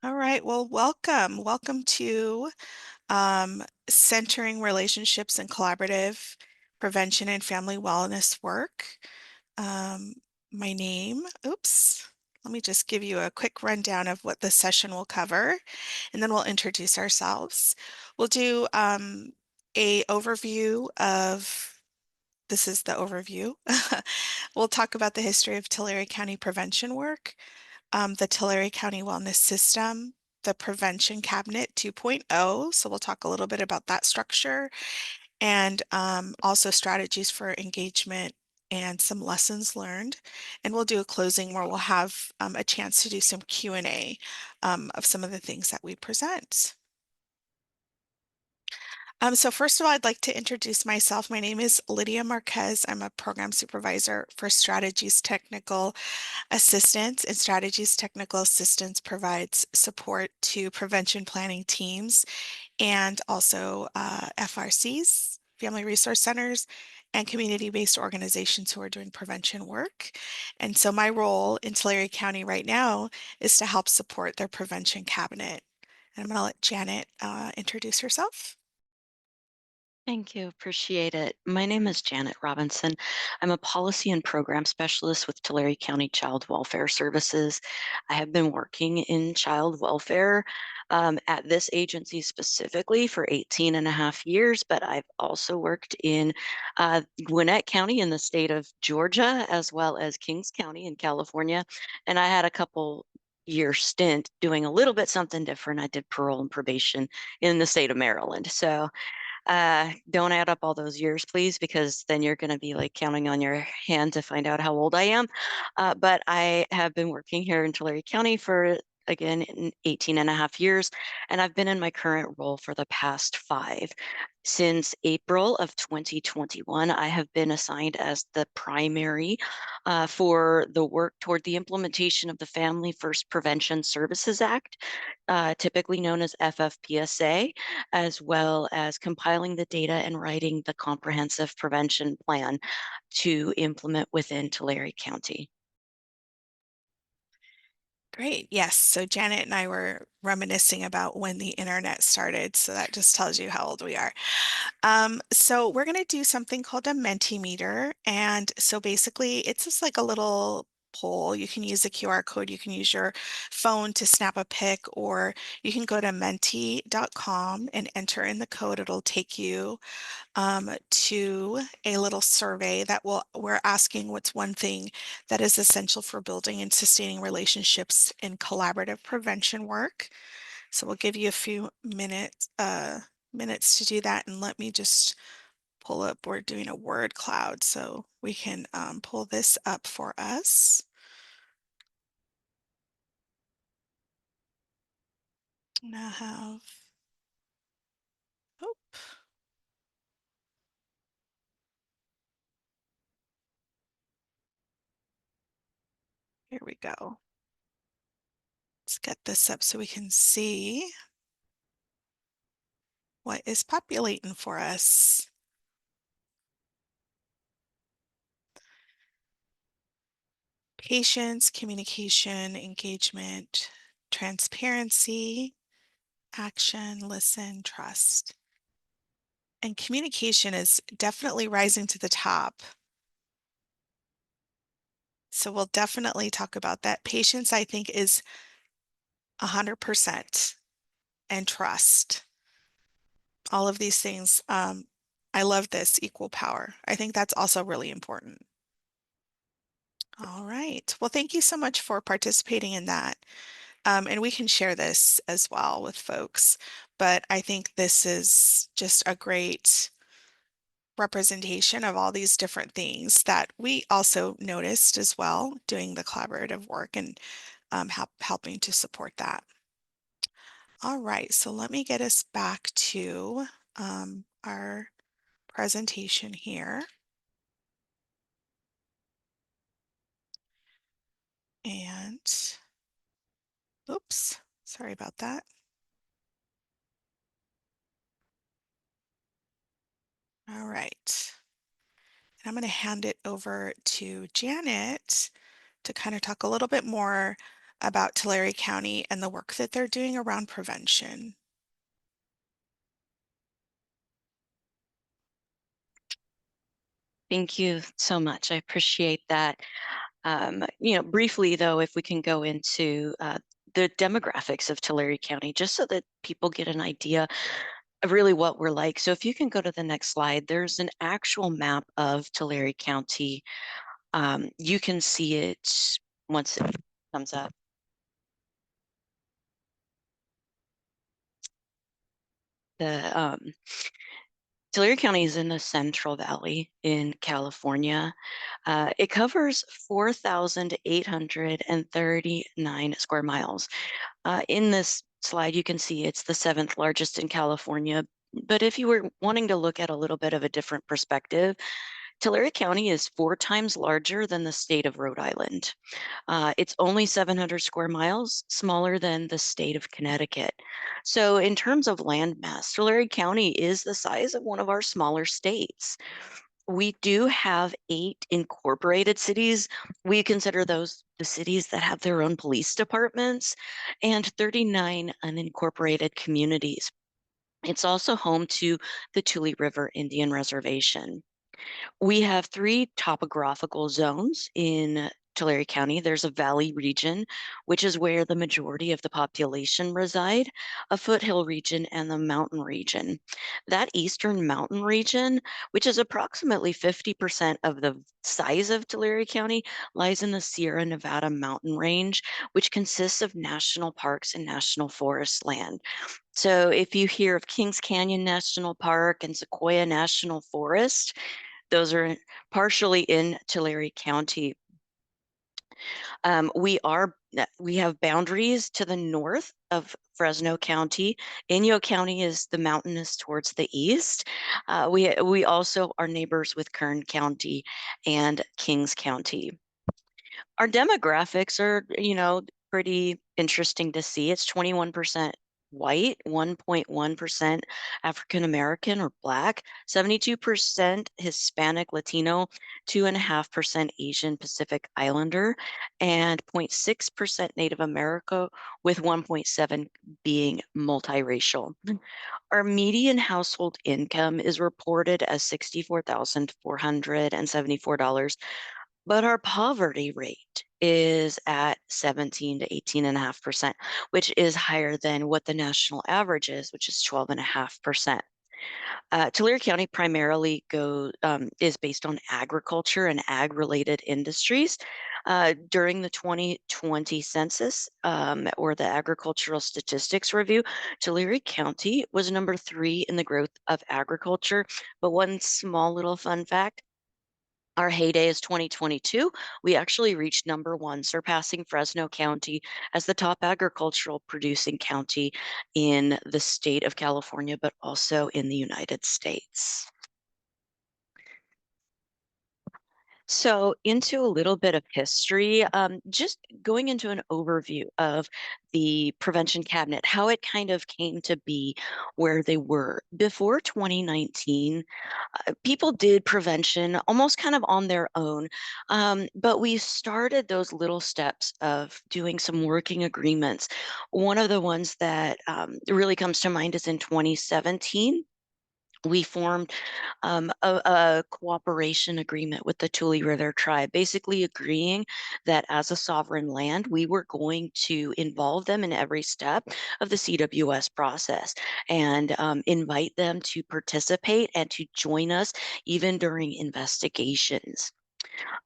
All right. Well, welcome. Welcome to Centering Relationships and Collaborative Prevention and Family Wellness Work. Um, my name, oops, let me just give you a quick rundown of what the session will cover, and then we'll introduce ourselves. We'll do a overview of, this is the overview. We'll talk about the history of Tulare County prevention work, the Tulare County Wellness System, the Prevention Cabinet 2.0. So we'll talk a little bit about that structure and also strategies for engagement and some lessons learned. And we'll do a closing where we'll have a chance to do some Q&A of some of the things that we present. So first of all, I'd like to introduce myself. My name is Lydia Marquez. I'm a program supervisor for Strategies Technical Assistance, and Strategies Technical Assistance provides support to prevention planning teams and also FRCs, Family Resource Centers, and community-based organizations who are doing prevention work. And so my role in Tulare County right now is to help support their prevention cabinet. And I'm going to let Janet introduce herself. Thank you. Appreciate it. My name is Janet Robinson. I'm a policy and program specialist with Tulare County Child Welfare Services. I have been working in child welfare at this agency specifically for 18 and a half years, but I've also worked in Gwinnett County in the state of Georgia, as well as Kings County in California. And I had a couple year stint doing a little bit something different. I did parole and probation in the state of Maryland. So don't add up all those years, please, because then you're going to be like counting on your hand to find out how old I am. But I have been working here in Tulare County for, again, 18 and a half years, and I've been in my current role for the past 5. Since April of 2021, I have been assigned as the primary for the work toward the implementation of the Family First Prevention Services Act, typically known as FFPSA, as well as compiling the data and writing the comprehensive prevention plan to implement within Tulare County. Great. Yes. So Janet and I were reminiscing about when the internet started. So that just tells you how old we are. So we're going to do something called a Mentimeter. And so basically, it's just like a little poll. You can use the QR code. You can use your phone to snap a pic, or you can go to menti.com and enter in the code. It'll take you to a little survey that we're asking what's one thing that is essential for building and sustaining relationships in collaborative prevention work. So we'll give you a few minutes to do that, and let me just pull up. We're doing a word cloud, so we can pull this up for us. Now have, oh, here we go. Let's get this up so we can see what is populating for us. Patience, communication, engagement, transparency, action, listen, trust. And communication is definitely rising to the top. So we'll definitely talk about that. Patience, I think, is 100%, and trust. All of these things. I love this equal power. I think that's also really important. All right. Well, thank you so much for participating in that. And we can share this as well with folks. But I think this is just a great representation of all these different things that we also noticed as well doing the collaborative work and helping to support that. All right, so let me get us back to our presentation here. And, oops, sorry about that. All right. And I'm going to hand it over to Janet to kind of talk a little bit more about Tulare County and the work that they're doing around prevention. Thank you so much. I appreciate that. Briefly though, if we can go into the demographics of Tulare County, just so that people get an idea of really what we're like. So if you can go to the next slide, there's an actual map of Tulare County. You can see it once it comes up. The Tulare County is in the Central Valley in California. It covers 4,839 square miles. In this slide, you can see it's the seventh largest in California. But if you were wanting to look at a little bit of a different perspective, Tulare County is 4 times larger than the state of Rhode Island. It's only 700 square miles, smaller than the state of Connecticut. So, in terms of land mass, Tulare County is the size of one of our smaller states. We do have 8 incorporated cities. We consider those the cities that have their own police departments, and 39 unincorporated communities. It's also home to the Tule River Indian Reservation. We have 3 topographical zones in Tulare County. There's a valley region, which is where the majority of the population reside, a foothill region, and the mountain region. That eastern mountain region, which is approximately 50% of the size of Tulare County, lies in the Sierra Nevada mountain range, which consists of national parks and national forest land. So if you hear of Kings Canyon National Park and Sequoia National Forest, those are partially in Tulare County. We have boundaries to the north of Fresno County. Inyo County is the mountainous towards the east. We also are neighbors with Kern County and Kings County. Our demographics are, pretty interesting to see. It's 21% white, 1.1% African American or Black, 72% Hispanic Latino, 2.5% Asian Pacific Islander, and 0.6% Native America, with 1.7 being multiracial. Our median household income is reported as $64,474, but our poverty rate is at 17 to 18.5%, which is higher than what the national average is, which is 12.5%. Tulare County primarily is based on agriculture and ag-related industries. During the 2020 census, or the Agricultural Statistics Review, Tulare County was number 3 in the growth of agriculture. But one small little fun fact, our heyday is 2022. We actually reached number 1, surpassing Fresno County as the top agricultural producing county in the state of California, but also in the United States. So, into a little bit of history, just going into an overview of the prevention cabinet, how it kind of came to be where they were. Before 2019, people did prevention almost kind of on their own, but we started those little steps of doing some working agreements. One of the ones that really comes to mind is in 2017. We formed a cooperation agreement with the Tule River tribe, basically agreeing that as a sovereign land, we were going to involve them in every step of the CWS process and invite them to participate and to join us even during investigations.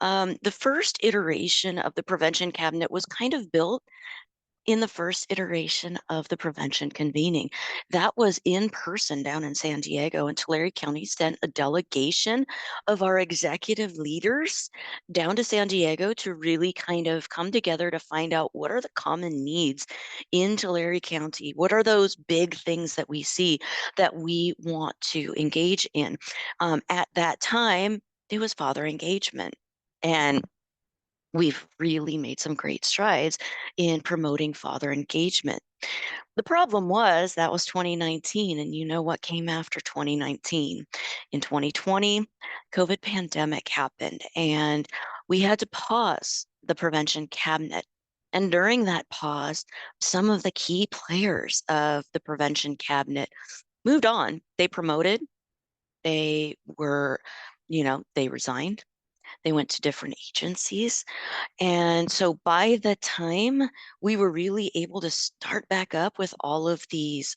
The first iteration of the prevention cabinet was kind of built in the first iteration of the prevention convening. That was in person down in San Diego, and Tulare County sent a delegation of our executive leaders down to San Diego to really kind of come together to find out what are the common needs in Tulare County. What are those big things that we see that we want to engage in? At that time, it was father engagement. And we've really made some great strides in promoting father engagement. The problem was that was 2019, and you know what came after 2019? In 2020, COVID pandemic happened, and we had to pause the prevention cabinet. And during that pause, some of the key players of the prevention cabinet moved on. They promoted, they were, they resigned, they went to different agencies. And so by the time we were really able to start back up with all of these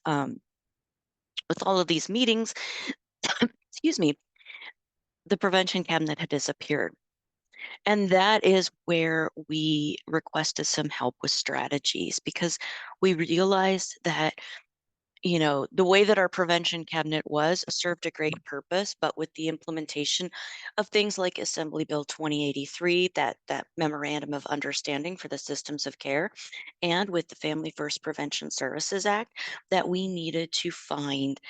meetings, excuse me, the prevention cabinet had disappeared. And that is where we requested some help with strategies because we realized that the way that our prevention cabinet was served a great purpose, but with the implementation of things like Assembly Bill 2083, that memorandum of understanding for the systems of care, and with the Family First Prevention Services Act, that we needed to find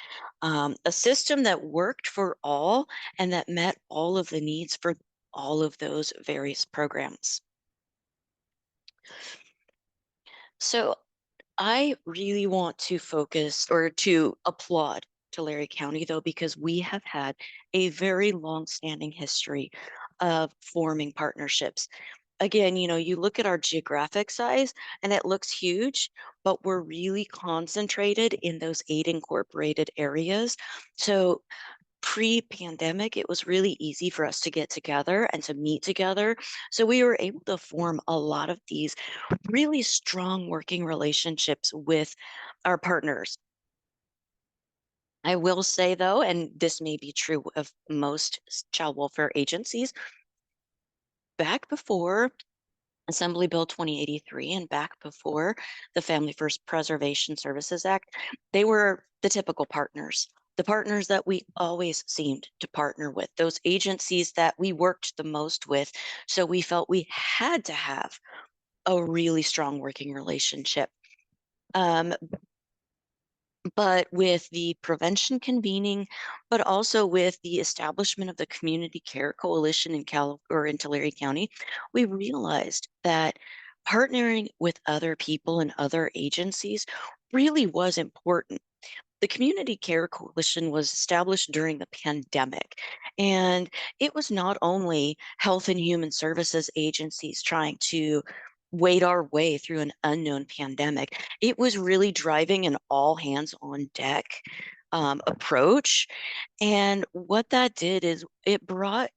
a system that worked for all and that met all of the needs for all of those various programs. So I really want to focus or to applaud Tulare County, though, because we have had a very long-standing history of forming partnerships. Again, you look at our geographic size and it looks huge, but we're really concentrated in those 8 incorporated areas. So pre-pandemic, it was really easy for us to get together and to meet together. So we were able to form a lot of these really strong working relationships with our partners. I will say though, and this may be true of most child welfare agencies, back before Assembly Bill 2083 and back before the Family First Preservation Services Act, they were the typical partners, the partners that we always seemed to partner with, those agencies that we worked the most with. So we felt we had to have a really strong working relationship. Um, but with the prevention convening, but also with the establishment of the Community Care Coalition in Tulare County, we realized that partnering with other people and other agencies really was important. The Community Care Coalition was established during the pandemic, and it was not only health and human services agencies trying to wade our way through an unknown pandemic. It was really driving an all hands on deck approach. And what that did is it brought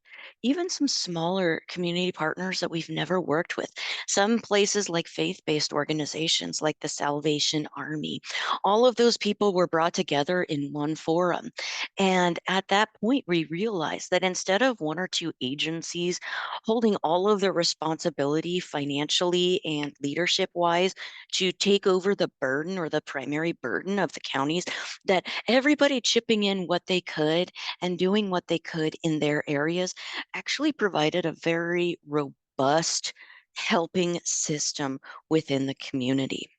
even some smaller community partners that we've never worked with. Some places like faith based organizations like the Salvation Army, all of those people were brought together in one forum. And at that point, we realized that instead of one or two agencies holding all of the responsibility financially and leadership wise to take over the burden or the primary burden of the counties, that everybody chipping in what they could and doing what they could in their areas actually provided a very robust helping system within the community.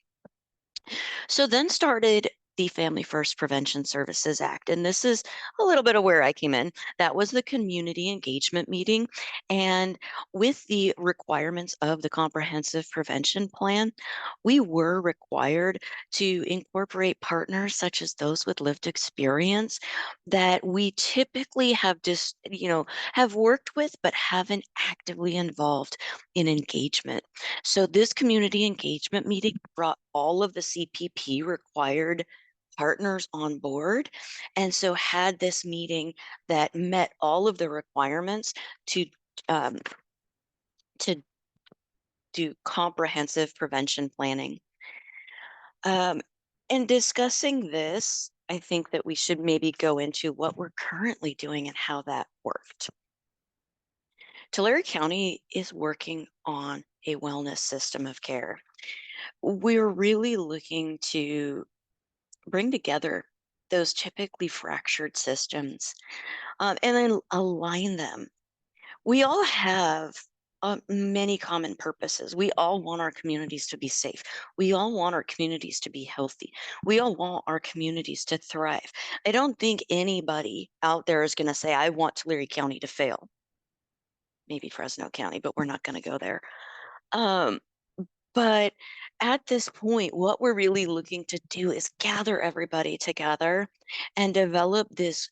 So then started the Family First Prevention Services Act. And this is a little bit of where I came in. That was the community engagement meeting. And with the requirements of the comprehensive prevention plan, we were required to incorporate partners such as those with lived experience that we typically have worked with but haven't actively involved in engagement. So this community engagement meeting brought all of the CPP required partners on board, and so had this meeting that met all of the requirements to um, to do comprehensive prevention planning. Um, in discussing this, I think that we should maybe go into what we're currently doing and how that worked. Tulare County is working on a wellness system of care. We're really looking to bring together those typically fractured systems and then align them. We all have many common purposes. We all want our communities to be safe. We all want our communities to be healthy. We all want our communities to thrive. I don't think anybody out there is going to say, I want Tulare County to fail. Maybe Fresno County, but we're not going to go there. Um, But at this point, what we're really looking to do is gather everybody together and develop this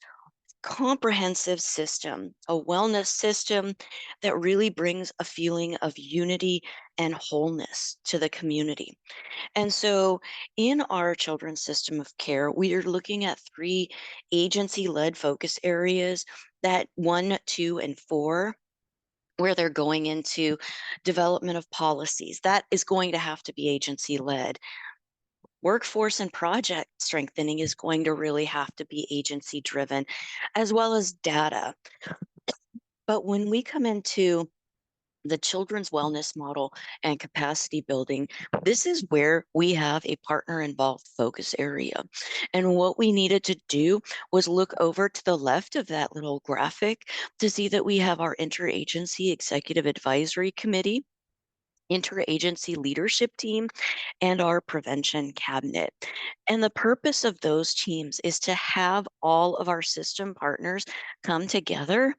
comprehensive system, a wellness system that really brings a feeling of unity and wholeness to the community. And so, in our children's system of care, we are looking at three agency led focus areas, that one, two, and four, where they're going into development of policies. That is going to have to be agency led. Workforce and project strengthening is going to really have to be agency driven, as well as data. But when we come into the children's wellness model and capacity building, this is where we have a partner involved focus area. And what we needed to do was look over to the left of that little graphic to see that we have our interagency executive advisory committee, interagency leadership team, and our prevention cabinet. And the purpose of those teams is to have all of our system partners come together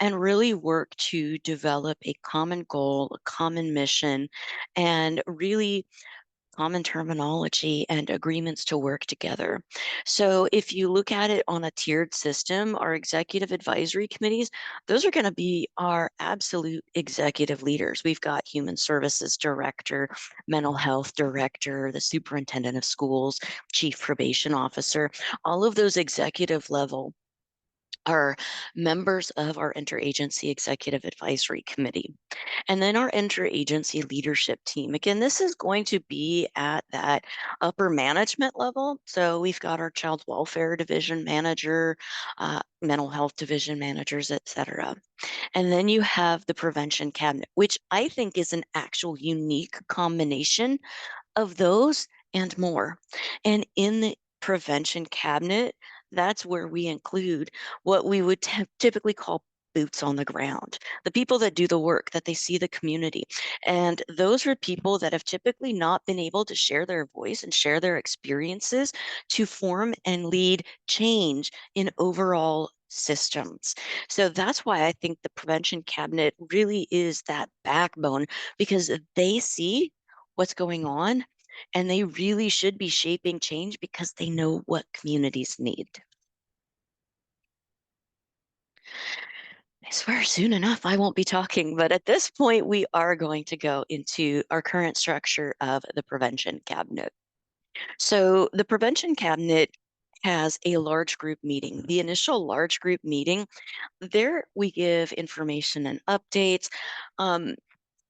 and really work to develop a common goal, a common mission, and really common terminology and agreements to work together. So if you look at it on a tiered system, our executive advisory committees, those are going to be our absolute executive leaders. We've got human services director, mental health director, the superintendent of schools, chief probation officer, all of those executive level are members of our interagency executive advisory committee. And then our interagency leadership team. Again, this is going to be at that upper management level. So we've got our child welfare division manager, mental health division managers, et cetera. And then you have the prevention cabinet, which I think is an actual unique combination of those and more. And in the prevention cabinet, that's where we include what we would typically call boots on the ground, the people that do the work, that they see the community. And those are people that have typically not been able to share their voice and share their experiences to form and lead change in overall systems. So that's why I think the prevention cabinet really is that backbone, because they see what's going on and they really should be shaping change because they know what communities need. I swear soon enough I won't be talking, but at this point we are going to go into our current structure of the prevention cabinet. So the prevention cabinet has a large group meeting. The initial large group meeting, there we give information and updates. Um,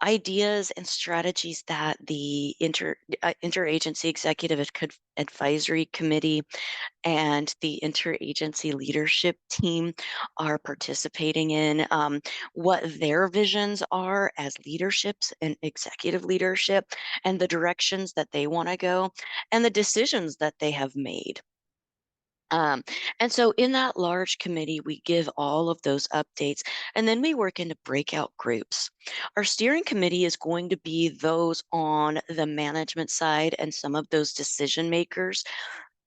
Ideas and strategies that the interagency executive advisory committee and the interagency leadership team are participating in, what their visions are as leaderships and executive leadership, and the directions that they want to go, and the decisions that they have made. Um, and so in that large committee, we give all of those updates and then we work into breakout groups. Our steering committee is going to be those on the management side and some of those decision makers.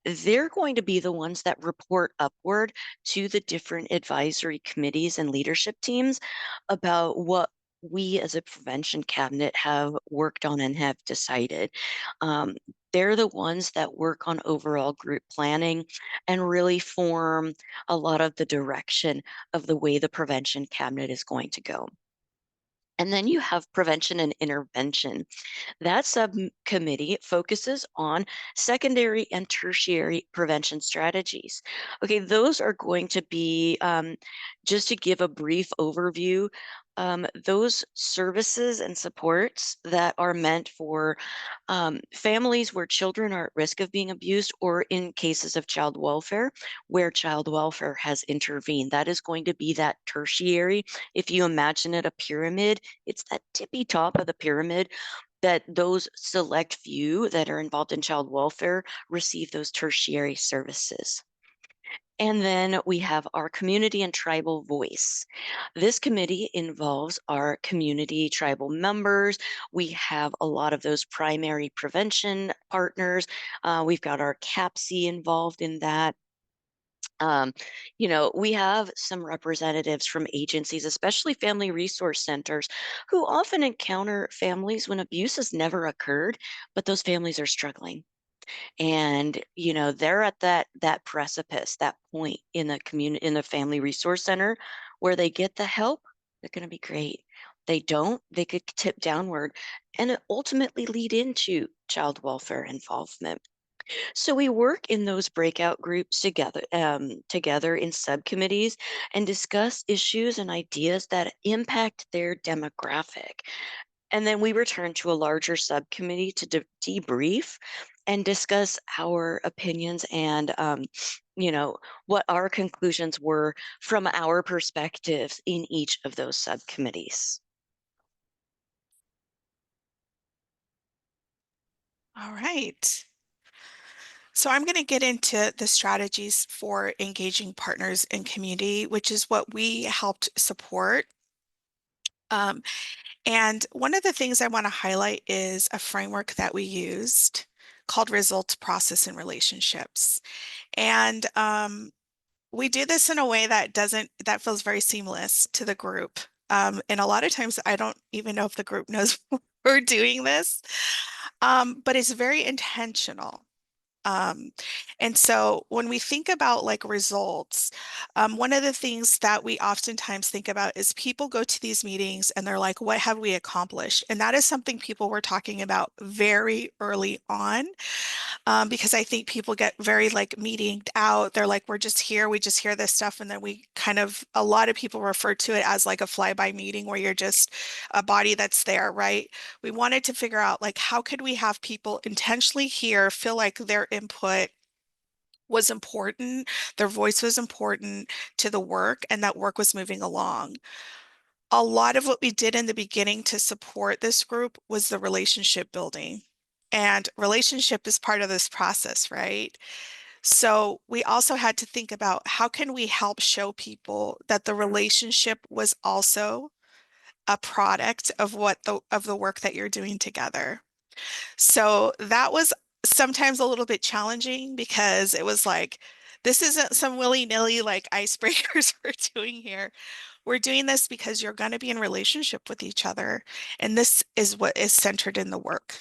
They're going to be the ones that report upward to the different advisory committees and leadership teams about what we as a prevention cabinet have worked on and have decided. Um, they're the ones that work on overall group planning and really form a lot of the direction of the way the prevention cabinet is going to go. And then you have prevention and intervention. That subcommittee focuses on secondary and tertiary prevention strategies. Okay, those are going to be, just to give a brief overview, those services and supports that are meant for families where children are at risk of being abused, or in cases of child welfare, where child welfare has intervened. That is going to be that tertiary. If you imagine it a pyramid, it's that tippy top of the pyramid that those select few that are involved in child welfare receive those tertiary services. And then we have our community and tribal voice. This committee involves our community tribal members. We have a lot of those primary prevention partners. We've got our CAPC involved in that. Um, we have some representatives from agencies, especially family resource centers, who often encounter families when abuse has never occurred, but those families are struggling. And they're at that precipice, that point in the community, in the family resource center, where they get the help, they're going to be great. They don't, they could tip downward and ultimately lead into child welfare involvement. So we work in those breakout groups together in subcommittees and discuss issues and ideas that impact their demographic. And then we return to a larger subcommittee to debrief and discuss our opinions and, you know, what our conclusions were from our perspectives in each of those subcommittees. All right. So I'm going to get into the strategies for engaging partners in community, which is what we helped support. Um, and one of the things I want to highlight is a framework that we used called results process and relationships. And we do this in a way that feels very seamless to the group. And a lot of times I don't even know if the group knows we're doing this, but it's very intentional. Um, and so when we think about like results, one of the things that we oftentimes think about is people go to these meetings and they're like, what have we accomplished? And that is something people were talking about very early on, because I think people get very like meetinged out. They're like, we're just here, we just hear this stuff. And then we kind of, a lot of people refer to it as like a flyby meeting where you're just a body that's there, right? We wanted to figure out like, how could we have people intentionally here feel like their input was important, their voice was important to the work, and that work was moving along. A lot of what we did in the beginning to support this group was the relationship building. And relationship is part of this process, right? So we also had to think about how can we help show people that the relationship was also a product of what the work that you're doing together. So that was sometimes a little bit challenging because it was like, this isn't some willy-nilly like icebreakers we're doing here. We're doing this because you're going to be in relationship with each other, and this is what is centered in the work.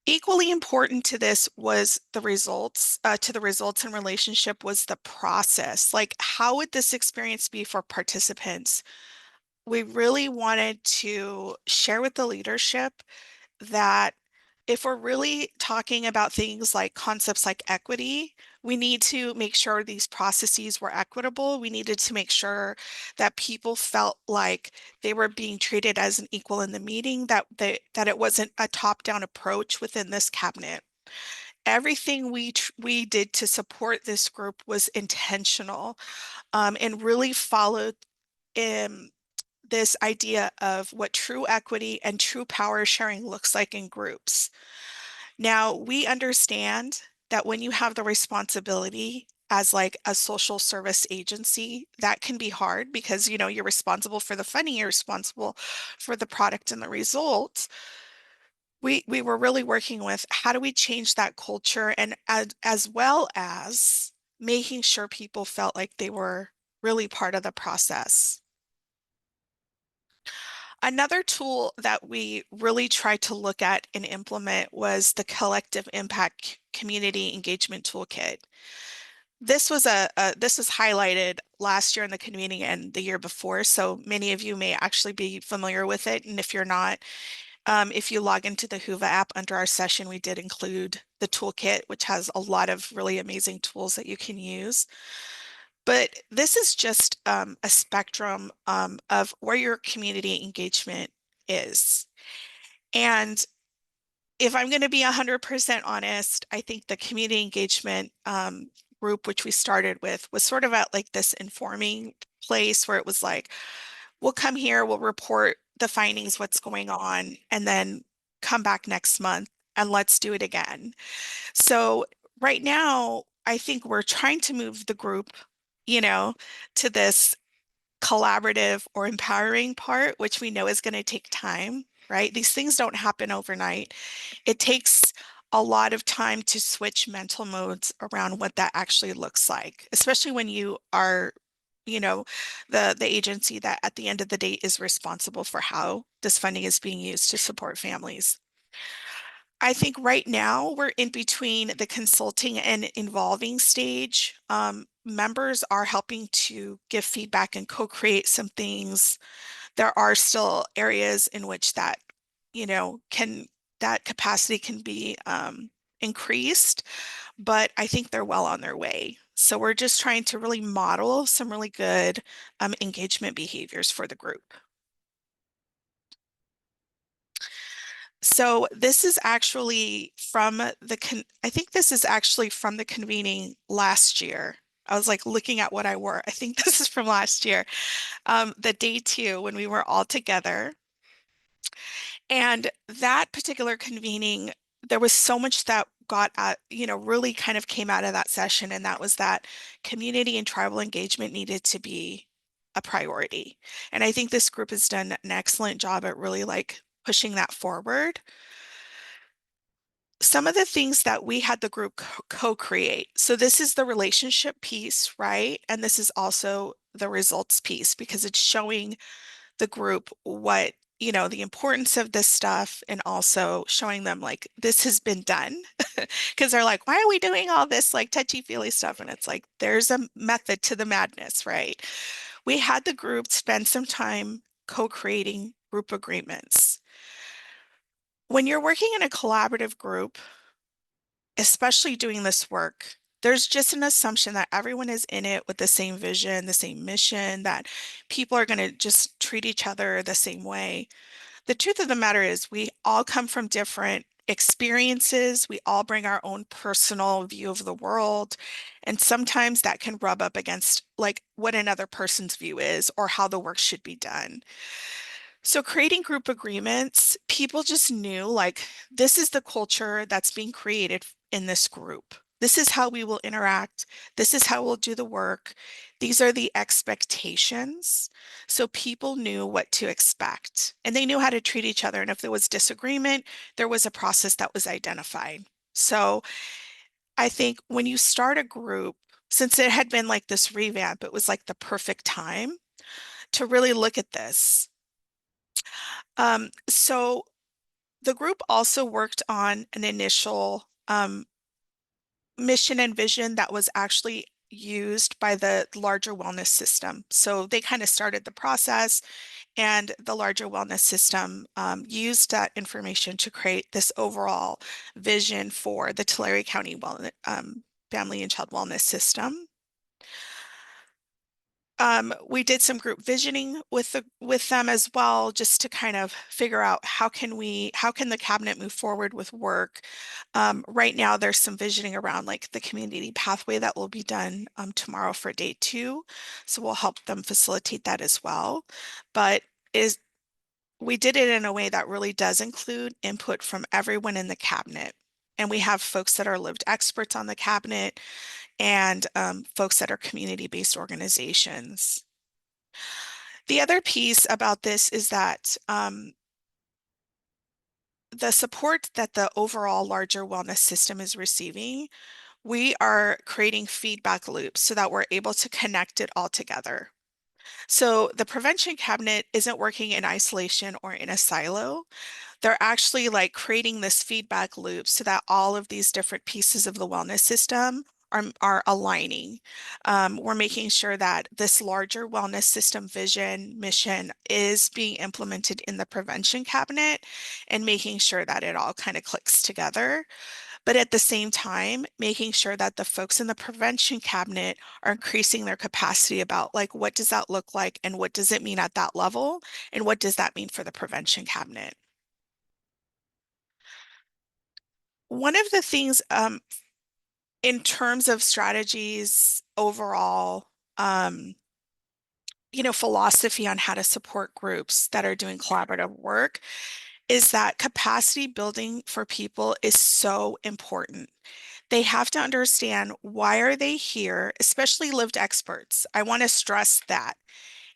Equally important to this was the results, to the results and relationship was the process. Like, how would this experience be for participants? We really wanted to share with the leadership that if we're really talking about things like concepts like equity, we need to make sure these processes were equitable. We needed to make sure that people felt like they were being treated as an equal in the meeting, that it wasn't a top-down approach within this cabinet. Everything we did to support this group was intentional, and really followed in this idea of what true equity and true power sharing looks like in groups. Now, we understand that when you have the responsibility as like a social service agency, that can be hard because you're responsible for the funding, you're responsible for the product and the results. We were really working with how do we change that culture and as well as making sure people felt like they were really part of the process. Another tool that we really tried to look at and implement was the Collective Impact Community Engagement Toolkit. This was highlighted last year in the convening and the year before, so many of you may actually be familiar with it. And if you're not, if you log into the Whova app under our session, we did include the toolkit, which has a lot of really amazing tools that you can use. But this is just a spectrum of where your community engagement is. And if I'm going to be 100% honest, I think the community engagement group, which we started with, was sort of at like this informing place where it was like, we'll come here, we'll report the findings, what's going on, and then come back next month and let's do it again. So right now, I think we're trying to move the group, you know, to this collaborative or empowering part, which we know is going to take time, right? These things don't happen overnight. It takes a lot of time to switch mental modes around what that actually looks like, especially when you are, you know, the agency that at the end of the day is responsible for how this funding is being used to support families. I think right now we're in between the consulting and involving stage. Members are helping to give feedback and co-create some things. There are still areas in which that, can that capacity can be increased, but I think they're well on their way. So we're just trying to really model some really good engagement behaviors for the group. So this is actually from I think this is actually from the convening last year. I was like looking at what I wore. I think this is from last year, the day two when we were all together. And that particular convening, there was so much that got at, really kind of came out of that session. And that was that community and tribal engagement needed to be a priority. And I think this group has done an excellent job at really like pushing that forward. Some of the things that we had the group co-create. So this is the relationship piece, right? And this is also the results piece because it's showing the group what, the importance of this stuff and also showing them like this has been done. Because they're like, why are we doing all this like touchy-feely stuff? And it's like, there's a method to the madness, right? We had the group spend some time co-creating group agreements. When you're working in a collaborative group, especially doing this work, there's just an assumption that everyone is in it with the same vision, the same mission, that people are going to just treat each other the same way. The truth of the matter is, we all come from different experiences. We all bring our own personal view of the world. And sometimes that can rub up against like what another person's view is or how the work should be done. So creating group agreements, people just knew like this is the culture that's being created in this group. This is how we will interact. This is how we'll do the work. These are the expectations. So people knew what to expect and they knew how to treat each other. And if there was disagreement, there was a process that was identified. So I think when you start a group, since it had been like this revamp, it was like the perfect time to really look at this. So the group also worked on an initial mission and vision that was actually used by the larger wellness system. So they kind of started the process, and the larger wellness system used that information to create this overall vision for the Tulare County Family and Child Wellness System. We did some group visioning with them as well, just to kind of figure out how can the cabinet move forward with work. Right now, there's some visioning around like the community pathway that will be done tomorrow for day two, so we'll help them facilitate that as well. But is we did it in a way that really does include input from everyone in the cabinet. And we have folks that are lived experts on the cabinet and folks that are community-based organizations. The other piece about this is that the support that the overall larger wellness system is receiving, we are creating feedback loops so that we're able to connect it all together. So the prevention cabinet isn't working in isolation or in a silo. They're actually like creating this feedback loop so that all of these different pieces of the wellness system are aligning. We're making sure that this larger wellness system vision mission is being implemented in the prevention cabinet and making sure that it all kind of clicks together. But at the same time, making sure that the folks in the prevention cabinet are increasing their capacity about like what does that look like and what does it mean at that level and what does that mean for the prevention cabinet. One of the things in terms of strategies overall, philosophy on how to support groups that are doing collaborative work is that capacity building for people is so important. They have to understand why are they here, especially lived experts. I want to stress that.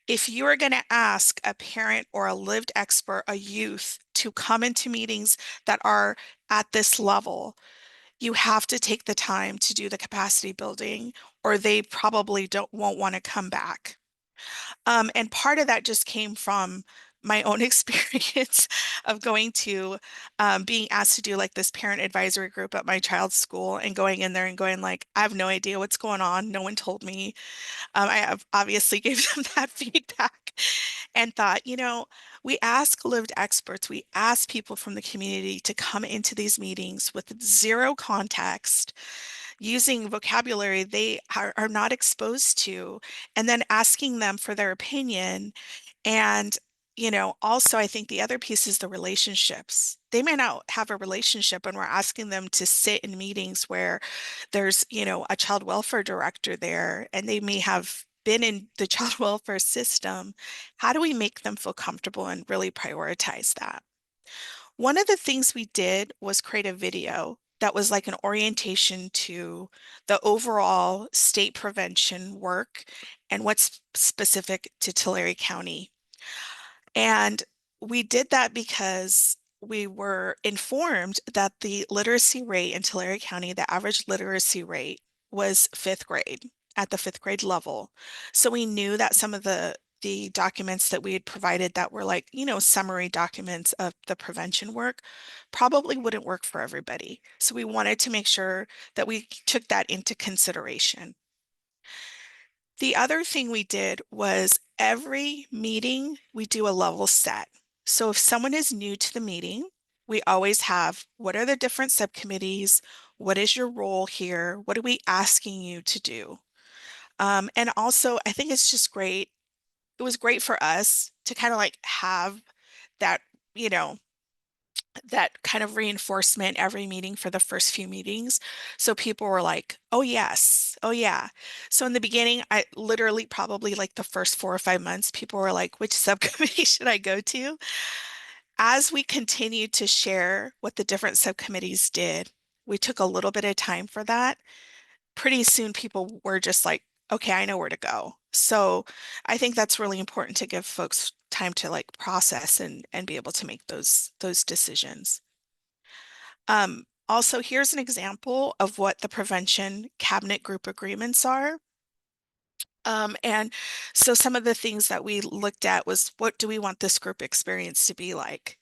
If you are going to ask a parent or a lived expert, a youth, to come into meetings that are at this level, you have to take the time to do the capacity building, or they probably won't want to come back. And part of that just came from my own experience of going to being asked to do like this parent advisory group at my child's school and going in there and going like, I have no idea what's going on. No one told me. I have obviously gave them that feedback and thought, we ask lived experts, we ask people from the community to come into these meetings with zero context, using vocabulary they are not exposed to, and then asking them for their opinion. And, also I think the other piece is the relationships. They may not have a relationship, and we're asking them to sit in meetings where there's, a child welfare director there, and they may have been in the child welfare system. How do we make them feel comfortable and really prioritize that? One of the things we did was create a video that was like an orientation to the overall state prevention work and what's specific to Tulare County. And we did that because we were informed that the literacy rate in Tulare County, the average literacy rate was fifth grade, at the fifth grade level. So we knew that some of the documents that we had provided that were like, summary documents of the prevention work probably wouldn't work for everybody. So we wanted to make sure that we took that into consideration. The other thing we did was every meeting, we do a level set. So if someone is new to the meeting, we always have, what are the different subcommittees? What is your role here? What are we asking you to do? And also, I think it's just great. It was great for us to kind of like have that, you know, that kind of reinforcement every meeting for the first few meetings. So people were like, oh, yes, oh, yeah. So in the beginning, I literally probably like the first 4 or 5 months, people were like, which subcommittee should I go to? As we continued to share what the different subcommittees did, we took a little bit of time for that. Pretty soon, people were just like, okay, I know where to go. So I think that's really important to give folks time to like process and be able to make those decisions. Also, here's an example of what the prevention cabinet group agreements are. And so some of the things that we looked at was, what do we want this group experience to be like?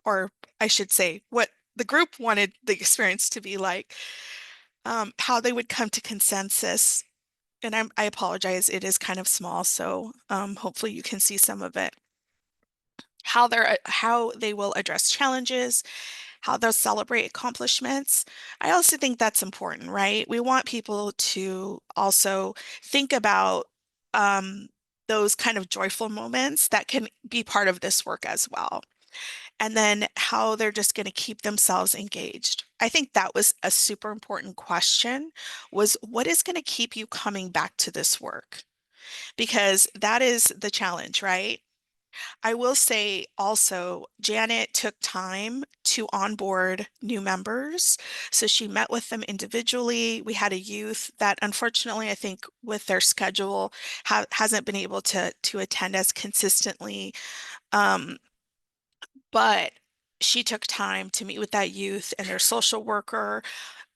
Or I should say, what the group wanted the experience to be like, how they would come to consensus. And I apologize, it is kind of small, so hopefully you can see some of it. How they will address challenges, how they'll celebrate accomplishments. I also think that's important, right? We want people to also think about um, those kind of joyful moments that can be part of this work as well. And then how they're just going to keep themselves engaged. I think that was a super important question, was what is going to keep you coming back to this work? Because that is the challenge, right? I will say also, Janet took time to onboard new members. So she met with them individually. We had a youth that unfortunately, I think with their schedule hasn't been able to attend as consistently. Um, but she took time to meet with that youth and their social worker,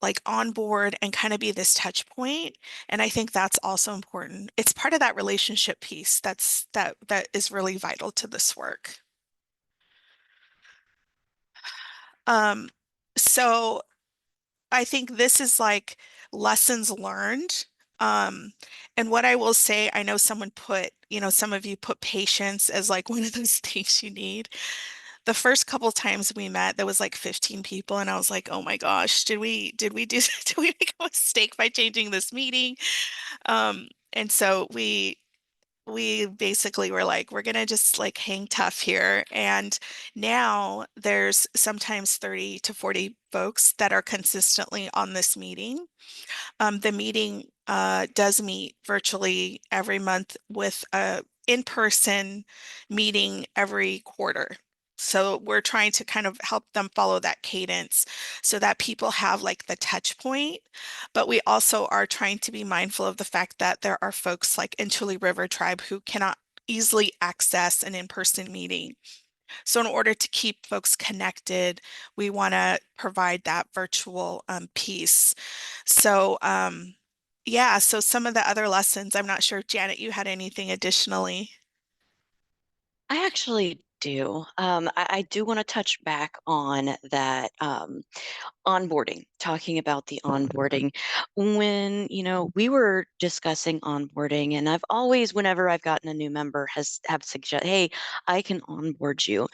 like on board and kind of be this touch point. And I think that's also important. It's part of that relationship piece that is really vital to this work. Um, so I think this is like lessons learned. Um, and what I will say, I know someone put, some of you put patience as like one of those things you need. The first couple times we met, there was like 15 people, and I was like, oh my gosh, did we do did we make a mistake by changing this meeting? And so we basically were like, we're gonna just like hang tough here. And now there's sometimes 30 to 40 folks that are consistently on this meeting. The meeting does meet virtually every month with a in-person meeting every quarter. So we're trying to kind of help them follow that cadence so that people have like the touch point. But we also are trying to be mindful of the fact that there are folks like in Tule River Tribe who cannot easily access an in-person meeting. So in order to keep folks connected, we want to provide that virtual piece. So yeah, so some of the other lessons, I'm not sure, Janet, you had anything additionally. I actually do. I do want to touch back on that onboarding, talking about the onboarding. When, we were discussing onboarding, and I've always, whenever I've gotten a new member, have suggested, hey, I can onboard you.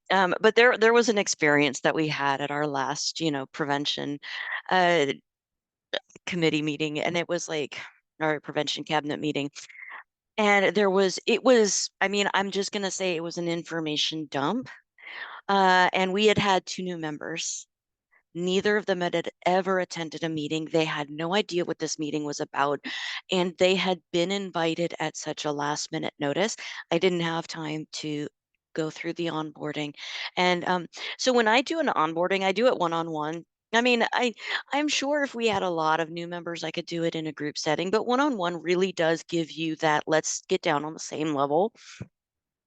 But there was an experience that we had at our last, prevention uh, committee meeting, and it was like our prevention cabinet meeting. And I mean, I'm just going to say it was an information dump. And we had had two new members. Neither of them had ever attended a meeting. They had no idea what this meeting was about, and they had been invited at such a last minute notice. I didn't have time to go through the onboarding. And so when I do an onboarding, I do it one on one. I mean, I'm sure if we had a lot of new members, I could do it in a group setting, but one on one really does give you that let's get down on the same level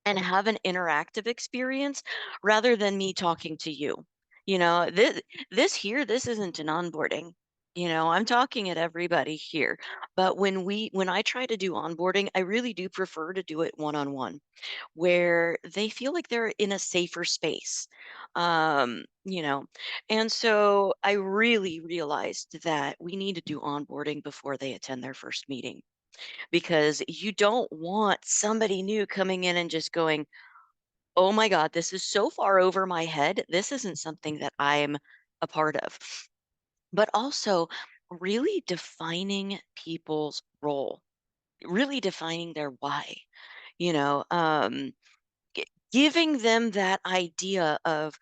and have an interactive experience rather than me talking to you. This isn't an onboarding. I'm talking at everybody here. But when I try to do onboarding, I really do prefer to do it one on one where they feel like they're in a safer space. Um, you know, and so I really realized that we need to do onboarding before they attend their first meeting because you don't want somebody new coming in and just going, "Oh my God, this is so far over my head. This isn't something that I'm a part of." But also, really defining people's role, really defining their why, you know, um, giving them that idea of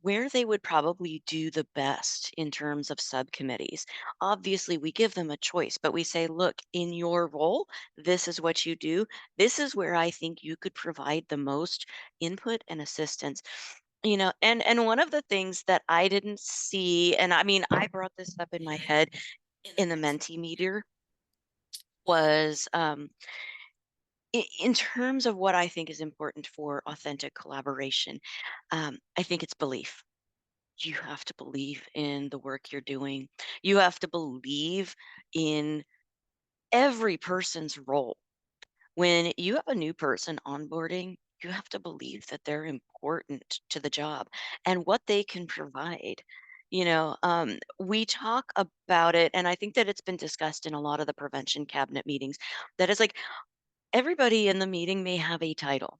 where they would probably do the best in terms of subcommittees. Obviously, we give them a choice, but we say, look, in your role, this is what you do. This is where I think you could provide the most input and assistance. And one of the things that I didn't see, and I mean, I brought this up in my head in the Menti meter, was in terms of what I think is important for authentic collaboration. I think it's belief. You have to believe in the work you're doing. You have to believe in every person's role. When you have a new person onboarding, you have to believe that they're important to the job and what they can provide. We talk about it, and I think that it's been discussed in a lot of the prevention cabinet meetings. That is like everybody in the meeting may have a title.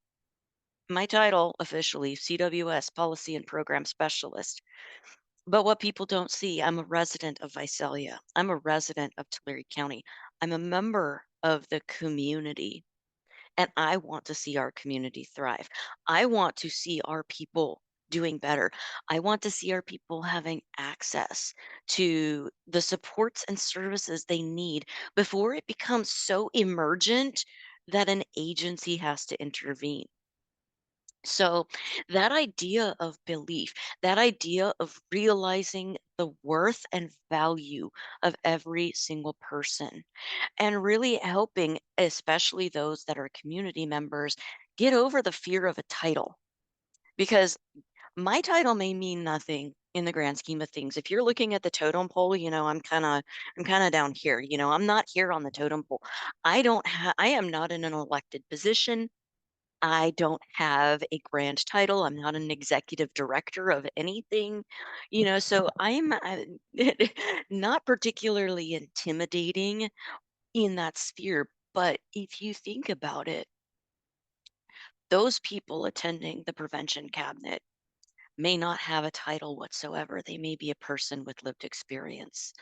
My title officially, CWS Policy and Program Specialist. But what people don't see, I'm a resident of Visalia. I'm a resident of Tulare County. I'm a member of the community, and I want to see our community thrive. I want to see our people doing better. I want to see our people having access to the supports and services they need before it becomes so emergent that an agency has to intervene. So, that idea of belief, that idea of realizing the worth and value of every single person, and really helping, especially those that are community members, get over the fear of a title. Because my title may mean nothing in the grand scheme of things. If you're looking at the totem pole, I'm kind of down here. I'm not here on the totem pole. I am not in an elected position. I don't have a grand title. I'm not an executive director of anything, so I'm not particularly intimidating in that sphere. But if you think about it, those people attending the prevention cabinet may not have a title whatsoever. They may be a person with lived experience.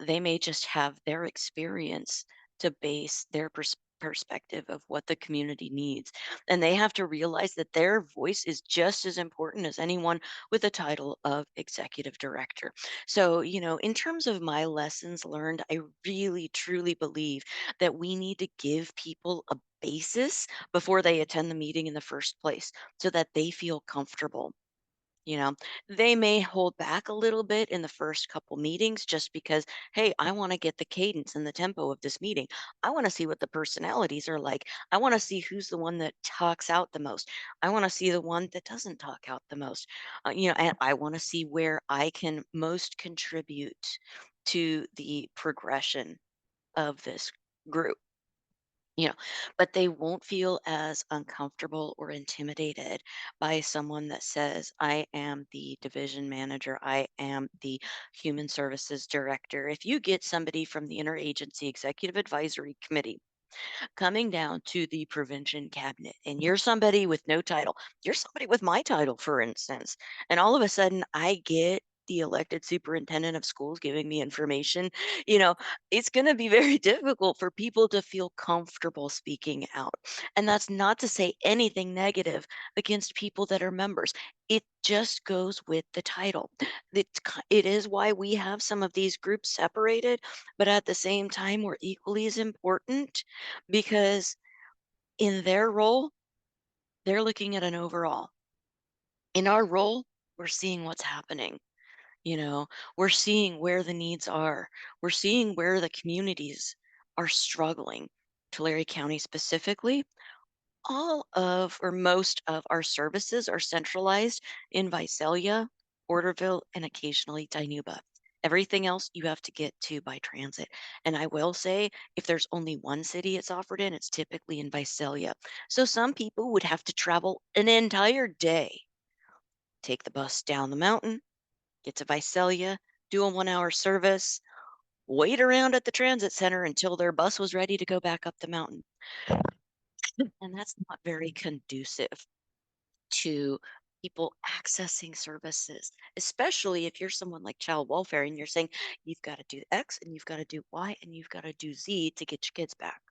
They may just have their experience to base their perspective of what the community needs. And they have to realize that their voice is just as important as anyone with a title of executive director. So, in terms of my lessons learned, I really truly believe that we need to give people a basis before they attend the meeting in the first place so that they feel comfortable. you know, they may hold back a little bit in the first couple meetings just because, hey, I want to get the cadence and the tempo of this meeting. I want to see what the personalities are like. I want to see who's the one that talks out the most. I want to see the one that doesn't talk out the most. And I want to see where I can most contribute to the progression of this group. you know, but they won't feel as uncomfortable or intimidated by someone that says, I am the division manager, I am the human services director. If you get somebody from the interagency executive advisory committee coming down to the prevention cabinet and you're somebody with no title, you're somebody with my title, for instance, and all of a sudden I get the elected superintendent of schools giving me information, you know, it's going to be very difficult for people to feel comfortable speaking out. And that's not to say anything negative against people that are members. It just goes with the title. It is why we have some of these groups separated, but at the same time, we're equally as important because in their role, they're looking at an overall. In our role, we're seeing what's happening. You know, we're seeing where the needs are. We're seeing where the communities are struggling. Tulare County specifically, all of or most of our services are centralized in Visalia, Orderville, and occasionally Dinuba. Everything else you have to get to by transit. And I will say, if there's only one city it's offered in, it's typically in Visalia. So some people would have to travel an entire day, take the bus down the mountain, get to Visalia, do a 1 hour service, wait around at the transit center until their bus was ready to go back up the mountain. And that's not very conducive to people accessing services, especially if you're someone like child welfare and you're saying you've got to do X and you've got to do Y and you've got to do Z to get your kids back.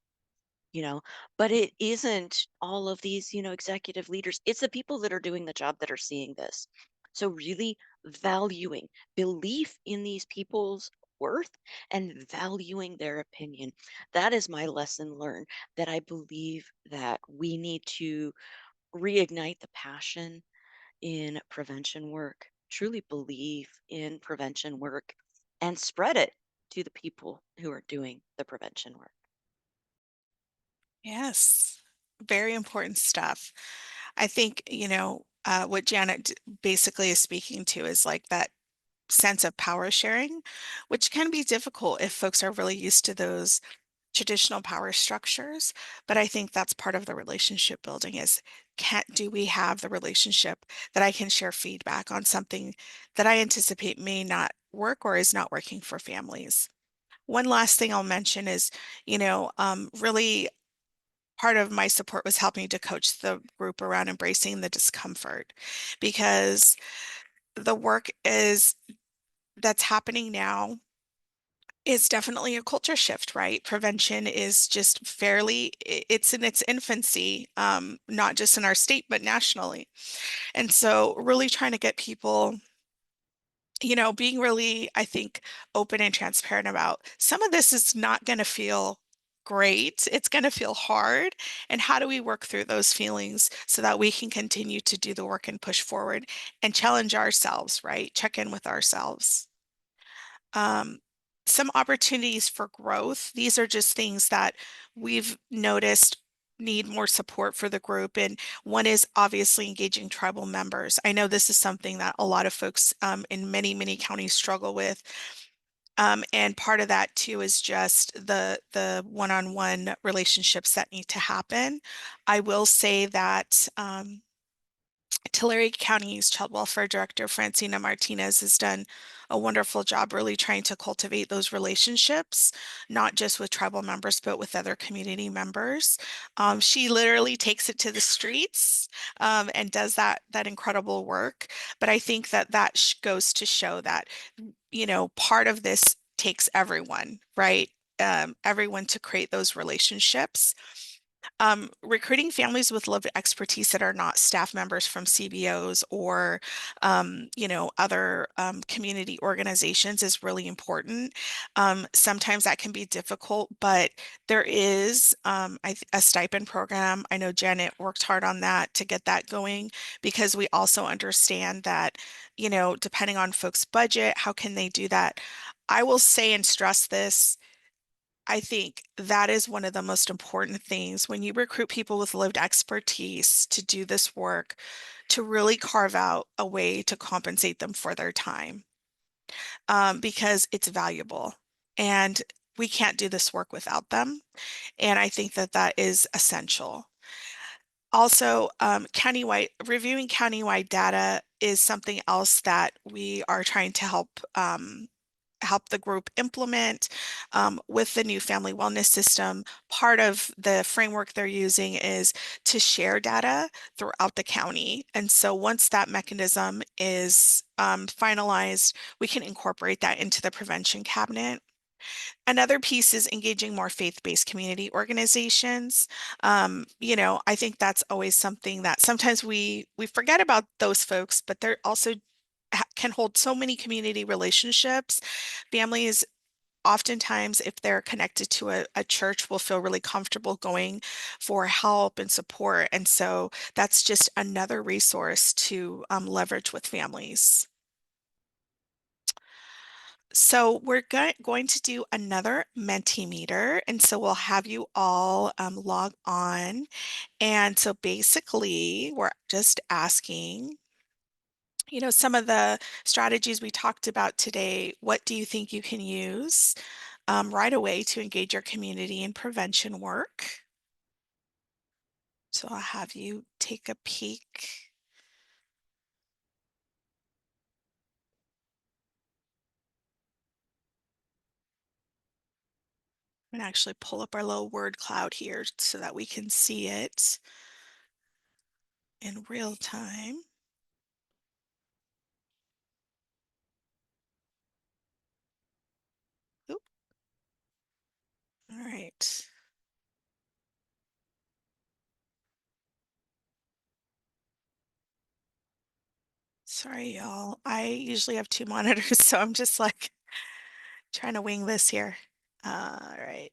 But it isn't all of these, executive leaders. It's the people that are doing the job that are seeing this. So really valuing belief in these people's worth and valuing their opinion. That is my lesson learned, that I believe that we need to reignite the passion in prevention work, truly believe in prevention work, and spread it to the people who are doing the prevention work. Yes, very important stuff. I think, what Janet basically is speaking to is like that sense of power sharing, which can be difficult if folks are really used to those traditional power structures. But I think that's part of the relationship building is do we have the relationship that I can share feedback on something that I anticipate may not work or is not working for families. One last thing I'll mention is, really part of my support was helping to coach the group around embracing the discomfort because the work is that's happening now is definitely a culture shift, right? Prevention is just it's in its infancy, not just in our state, but nationally. And so really trying to get people, being really, I think, open and transparent about some of this is not going to feel great. It's going to feel hard. And how do we work through those feelings so that we can continue to do the work and push forward and challenge ourselves, right? Check in with ourselves. Um, some opportunities for growth. These are just things that we've noticed need more support for the group. And one is obviously engaging tribal members. I know this is something that a lot of folks in many, many counties struggle with. And part of that too is just the one-on-one relationships that need to happen. I will say that Tulare County's Child Welfare Director, Francina Martinez, has done a wonderful job really trying to cultivate those relationships, not just with tribal members, but with other community members. She literally takes it to the streets and does that incredible work. But I think that goes to show that, part of this takes everyone, right? Everyone to create those relationships. Recruiting families with lived expertise that are not staff members from CBOs or, other community organizations is really important. Sometimes that can be difficult, but there is a stipend program. I know Janet worked hard on that to get that going because we also understand that, depending on folks' budget, how can they do that? I will say and stress this. I think that is one of the most important things when you recruit people with lived expertise to do this work, to really carve out a way to compensate them for their time, because it's valuable. And we can't do this work without them. And I think that that is essential. Also, reviewing countywide data is something else that we are trying to help the group implement with the new family wellness system. Part of the framework they're using is to share data throughout the county. And so once that mechanism is finalized, we can incorporate that into the prevention cabinet. Another piece is engaging more faith-based community organizations. I think that's always something that sometimes we forget about those folks, but they're also can hold so many community relationships. Families, oftentimes, if they're connected to a church, will feel really comfortable going for help and support. And so that's just another resource to leverage with families. So we're going to do another Mentimeter, and so we'll have you all log on. And so basically, we're just asking, some of the strategies we talked about today, what do you think you can use right away to engage your community in prevention work? So I'll have you take a peek and actually pull up our little word cloud here so that we can see it in real time. Oop, all right. Sorry, y'all. I usually have two monitors, so I'm just like trying to wing this here. All right.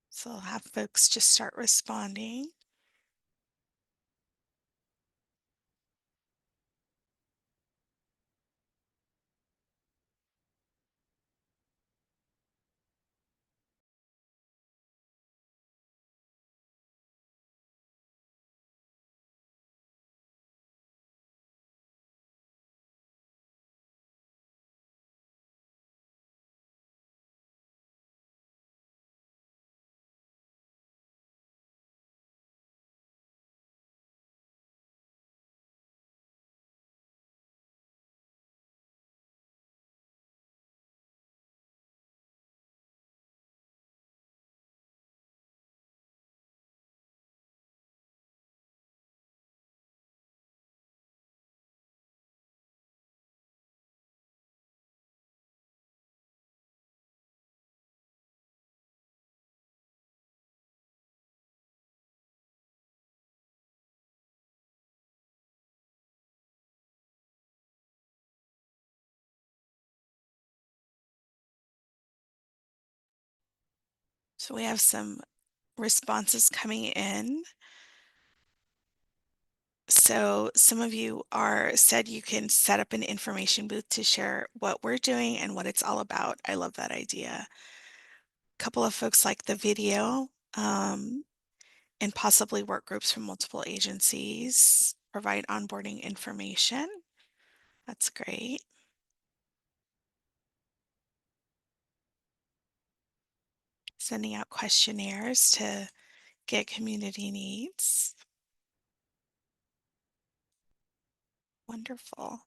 So I'll have folks just start responding. So we have some responses coming in. So some of you are said you can set up an information booth to share what we're doing and what it's all about. I love that idea. A couple of folks like the video, and possibly work groups from multiple agencies provide onboarding information. That's great. Sending out questionnaires to get community needs. Wonderful.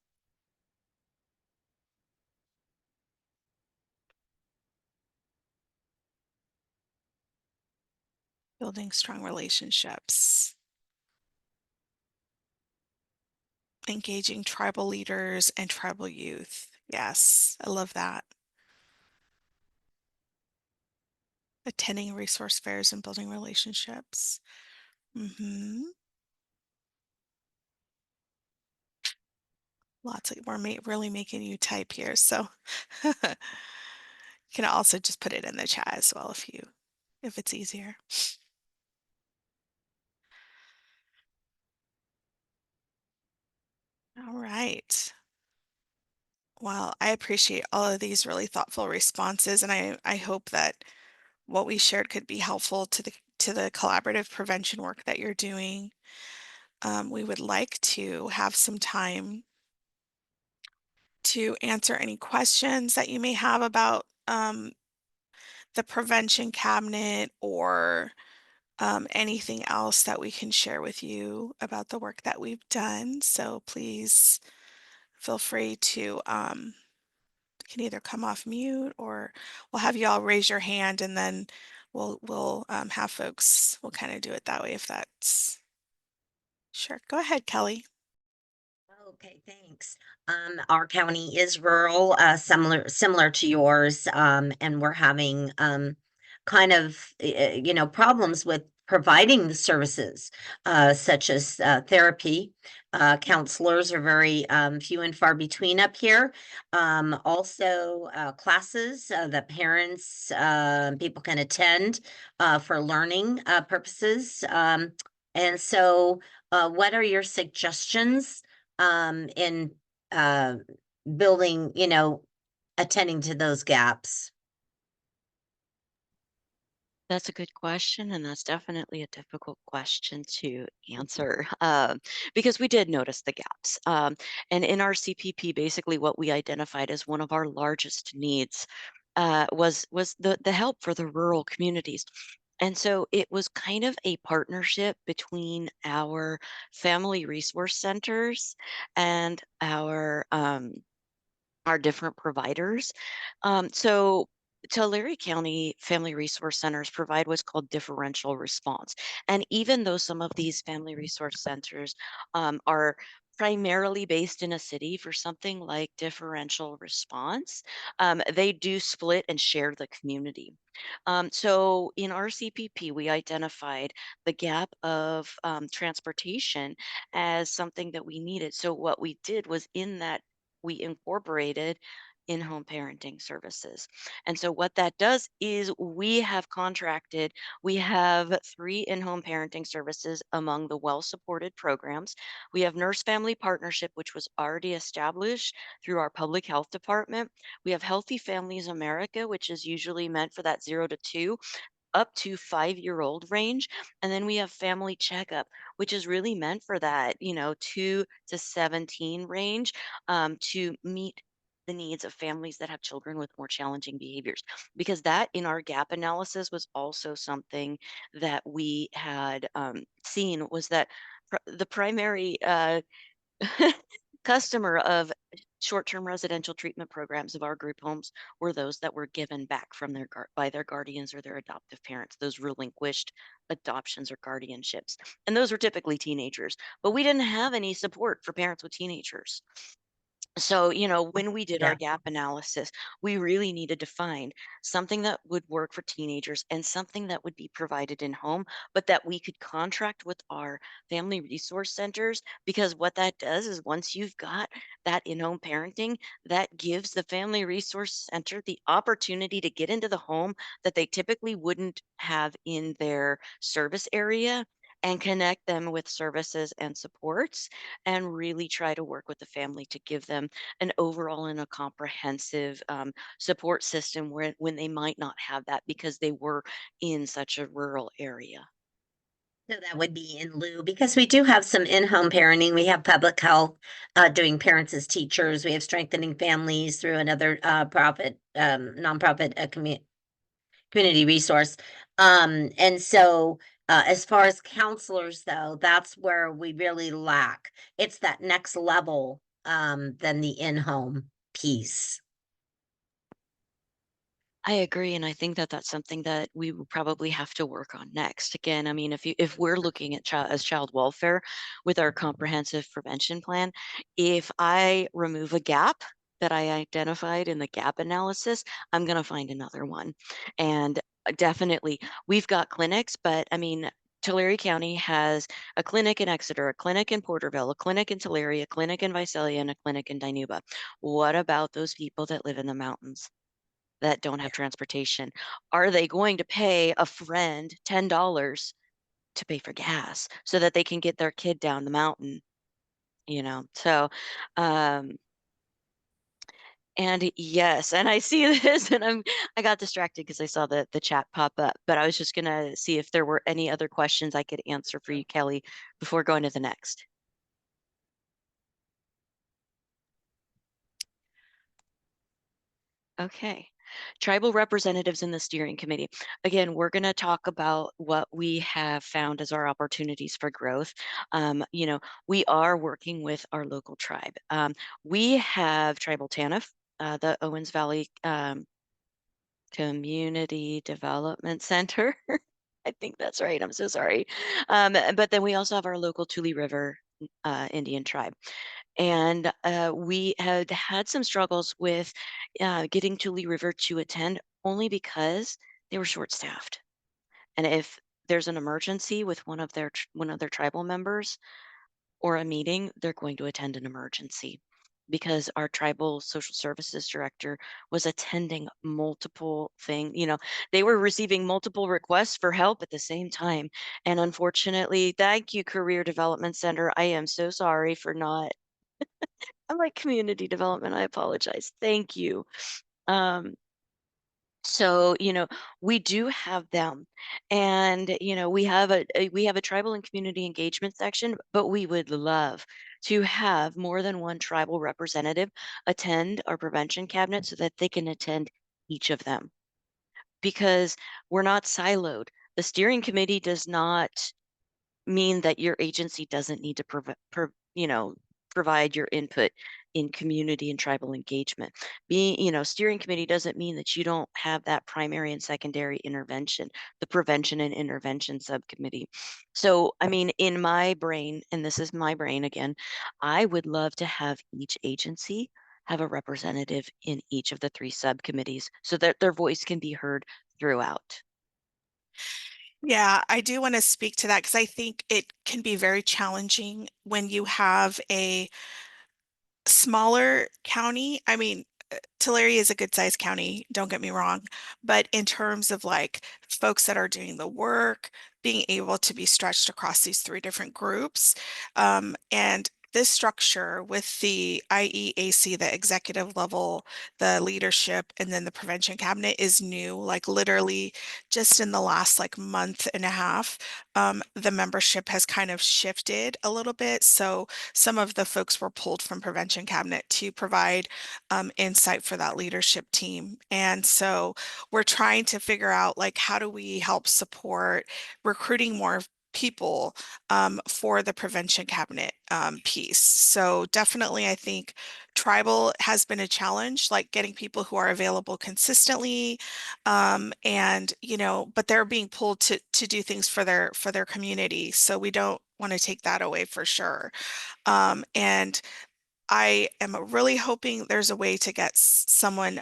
Building strong relationships. Engaging tribal leaders and tribal youth. Yes, I love that. Attending resource fairs and building relationships. Lots of, really making you type here. So you can also just put it in the chat as well if it's easier. All right. Well, I appreciate all of these really thoughtful responses, and I hope that what we shared could be helpful to the collaborative prevention work that you're doing. We would like to have some time to answer any questions that you may have about the prevention cabinet or anything else that we can share with you about the work that we've done. So please feel free to can either come off mute or we'll have you all raise your hand and then we'll have folks, we'll kind of do it that way if that's sure. Go ahead, Kelly. Okay, thanks. Our county is rural, similar to yours, and we're having kind of problems with providing the services, such as therapy. Counselors are very few and far between up here. Also, classes that parents people can attend for learning purposes. And so, what are your suggestions? In uh, building, attending to those gaps. That's a good question, and that's definitely a difficult question to answer because we did notice the gaps. And in our CPP, basically, what we identified as one of our largest needs was the help for the rural communities. And so it was kind of a partnership between our family resource centers and our different providers. So Tulare County Family Resource Centers provide what's called differential response. And even though some of these family resource centers are primarily based in a city for something like differential response, they do split and share the community. So in our CPP, we identified the gap of transportation as something that we needed. So what we did was in that we incorporated in-home parenting services. And so what that does is we have 3 in-home parenting services among the well-supported programs. We have Nurse Family Partnership, which was already established through our public health department. We have Healthy Families America, which is usually meant for that 0 to 2 up to 5-year-old range. And then we have family checkup, which is really meant for that, 2 to 17 range to meet the needs of families that have children with more challenging behaviors. Because that in our gap analysis was also something that we had seen was that the primary customer of short-term residential treatment programs of our group homes were those that were given back from by their guardians or their adoptive parents, those relinquished adoptions or guardianships. And those were typically teenagers, but we didn't have any support for parents with teenagers. So, when we did our Yeah. gap analysis, we really needed to find something that would work for teenagers and something that would be provided in home, but that we could contract with our family resource centers. Because what that does is once you've got that in home parenting, that gives the family resource center the opportunity to get into the home that they typically wouldn't have in their service area and connect them with services and supports and really try to work with the family to give them an overall and a comprehensive support system when they might not have that because they were in such a rural area. So that would be in lieu because we do have some in-home parenting. We have public health doing parents as teachers. We have strengthening families through another nonprofit community resource. And so as far as counselors though, that's where we really lack. It's that next level than the in-home piece. I agree, and I think that that's something that we will probably have to work on next. Again, I mean, if we're looking at child welfare with our comprehensive prevention plan, if I remove a gap that I identified in the gap analysis, I'm going to find another one. And definitely, we've got clinics, but I mean, Tulare County has a clinic in Exeter, a clinic in Porterville, a clinic in Tulare, a clinic in Visalia, and a clinic in Dinuba. What about those people that live in the mountains that don't have transportation? Are they going to pay a friend $10 to pay for gas so that they can get their kid down the mountain? So, um, and yes, and I see this, and I got distracted because I saw the chat pop up, but I was just gonna see if there were any other questions I could answer for you, Kelly, before going to the next. Okay. Tribal representatives in the steering committee. Again, we're going to talk about what we have found as our opportunities for growth. We are working with our local tribe. We have Tribal TANF, the Owens Valley Community Development Center. I think that's right. I'm so sorry. But then we also have our local Tule River Indian tribe. And we had some struggles with getting Tule River to attend only because they were short-staffed. And if there's an emergency with one of their tribal members or a meeting, they're going to attend an emergency because our tribal social services director was attending multiple they were receiving multiple requests for help at the same time. And unfortunately, thank you, Career Development Center. I am so sorry for not I like community development. I apologize. Thank you. Um, so we do have them, and we have a tribal and community engagement section, but we would love to have more than one tribal representative attend our prevention cabinet so that they can attend each of them because we're not siloed. The steering committee does not mean that your agency doesn't need to provide your input in community and tribal engagement. Steering committee doesn't mean that you don't have that primary and secondary intervention, the prevention and intervention subcommittee. So, I mean, in my brain, and this is my brain again, I would love to have each agency have a representative in each of the three subcommittees so that their voice can be heard throughout. Yeah, I do want to speak to that because I think it can be very challenging when you have a smaller county. I mean, Tulare is a good sized county, don't get me wrong, but in terms of like folks that are doing the work, being able to be stretched across these three different groups, and this structure with the IEAC, the executive level, the leadership, and then the prevention cabinet is new, like literally just in the last like month and a half, the membership has kind of shifted a little bit. So some of the folks were pulled from prevention cabinet to provide insight for that leadership team. And so we're trying to figure out like how do we help support recruiting more people for the prevention cabinet piece. So definitely, I think tribal has been a challenge, like getting people who are available consistently, and but they're being pulled to do things for their community. So we don't want to take that away for sure. And I am really hoping there's a way to get someone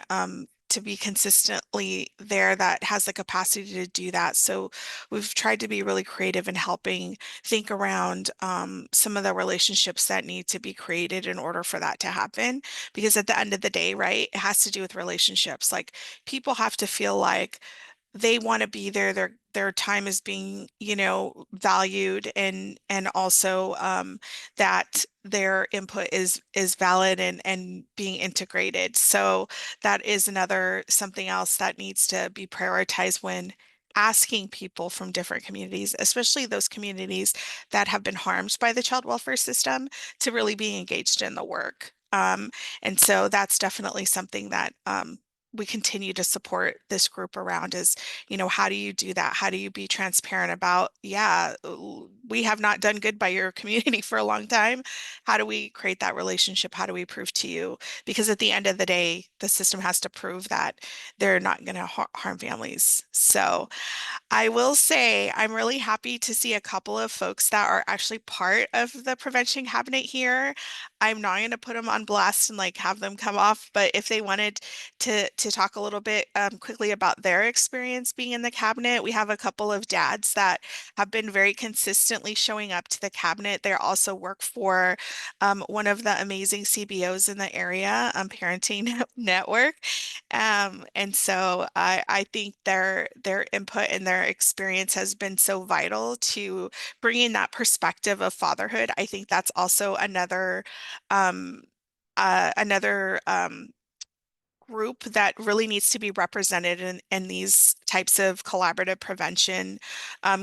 to be consistently there that has the capacity to do that. So we've tried to be really creative in helping think around some of the relationships that need to be created in order for that to happen. Because at the end of the day, right, it has to do with relationships. Like people have to feel like they want to be there. Their time is being, valued, and also that their input is valid and being integrated. So that is another something else that needs to be prioritized when asking people from different communities, especially those communities that have been harmed by the child welfare system, to really be engaged in the work. And so that's definitely something that we continue to support this group around is, how do you do that? How do you be transparent about, yeah, we have not done good by your community for a long time. How do we create that relationship? How do we prove to you? Because at the end of the day, the system has to prove that they're not going to harm families. So I will say I'm really happy to see a couple of folks that are actually part of the prevention cabinet here. I'm not going to put them on blast and like have them come off, but if they wanted to talk a little bit quickly about their experience being in the cabinet, we have a couple of dads that have been very consistently showing up to the cabinet. They also work for one of the amazing CBOs in the area, Parenting Network. And so I think their input and their experience has been so vital to bringing that perspective of fatherhood. I think that's also um, another group that really needs to be represented in these types of collaborative prevention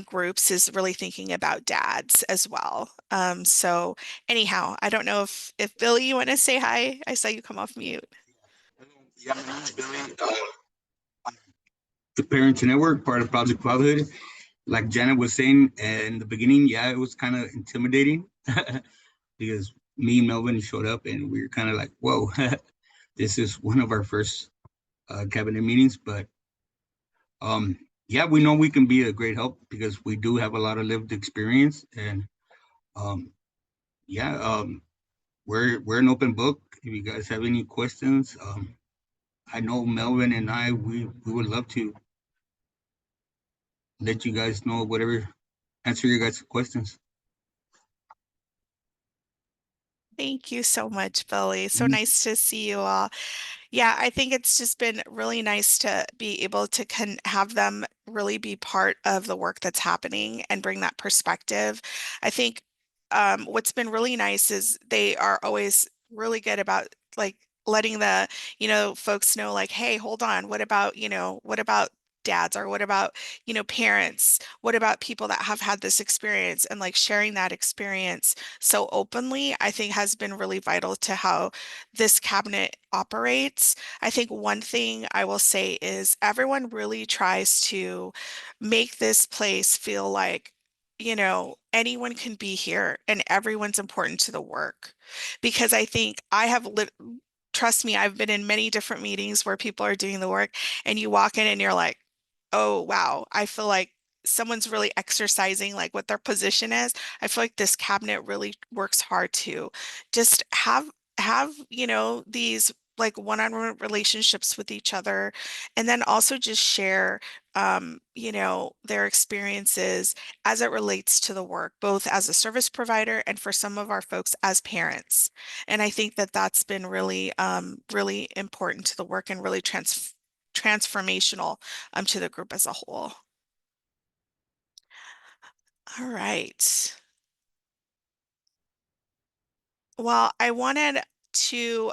groups is really thinking about dads as well. So anyhow, I don't know if Billy, you want to say hi? I saw you come off mute. Yeah, my name is Billy. The Parents Network, part of Project Fatherhood. Like Janet was saying in the beginning, yeah, it was kind of intimidating because me and Melvin showed up and we were kind of like, whoa, this is one of our first cabinet meetings. But um, yeah, we know we can be a great help because we do have a lot of lived experience. And um, yeah, we're an open book. If you guys have any questions, I know Melvin and we would love to let you guys know whatever, answer your guys' questions. Thank you so much, Billy. So Mhm. nice to see you all. Yeah, I think it's just been really nice to be able to have them really be part of the work that's happening and bring that perspective. I think what's been really nice is they are always really good about like letting the, folks know like, hey, hold on, what about dads or what about, parents? What about people that have had this experience and like sharing that experience so openly, I think has been really vital to how this cabinet operates. I think one thing I will say is everyone really tries to make this place feel like, anyone can be here and everyone's important to the work. Because I think trust me, I've been in many different meetings where people are doing the work and you walk in and you're like, oh, wow, I feel like someone's really exercising like what their position is. I feel like this cabinet really works hard to just have, these like one-on-one relationships with each other and then also just share their experiences as it relates to the work, both as a service provider and for some of our folks as parents. And I think that that's been really really important to the work and really transformational to the group as a whole. All right. Well, I wanted to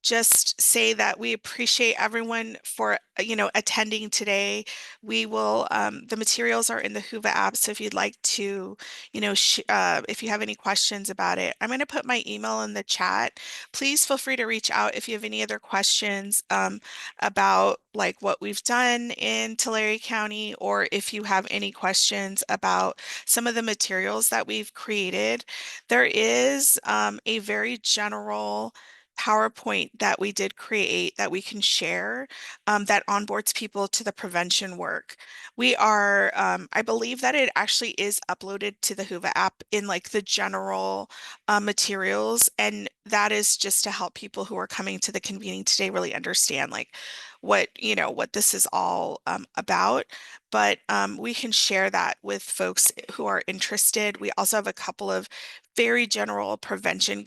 just say that we appreciate everyone for attending today. We will the materials are in the Hoover app, so if you'd like to if you have any questions about it, I'm going to put my email in the chat. Please feel free to reach out if you have any other questions about like what we've done in Tulare County, or if you have any questions about some of the materials that we've created. There is a very general PowerPoint that we did create that we can share that onboards people to the prevention work. I believe that it actually is uploaded to the Hoover app in like the general materials. And that is just to help people who are coming to the convening today really understand like what this is all about. But we can share that with folks who are interested. We also have a couple of very general prevention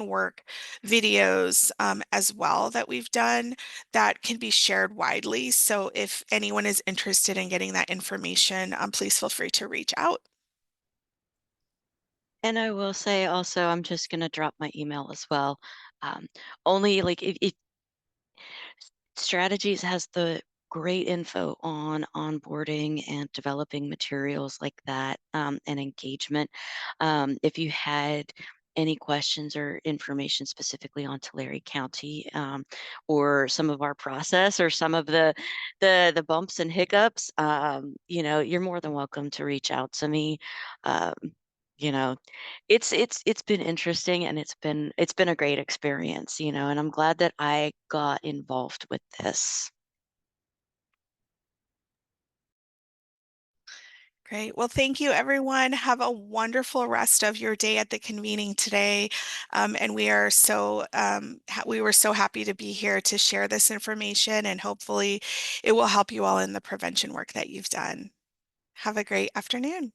work videos as well that we've done that can be shared widely. So if anyone is interested in getting that information, please feel free to reach out. And I will say also, I'm just going to drop my email as well. Um, only like if Strategies has the great info on onboarding and developing materials like that, and engagement. If you had any questions or information specifically on Tulare County, or some of our process or some of the bumps and hiccups, you're more than welcome to reach out to me. Um, you know, it's been interesting, and it's been a great experience, and I'm glad that I got involved with this. Great. Well, thank you, everyone. Have a wonderful rest of your day at the convening today. And we were so happy to be here to share this information, and hopefully it will help you all in the prevention work that you've done. Have a great afternoon.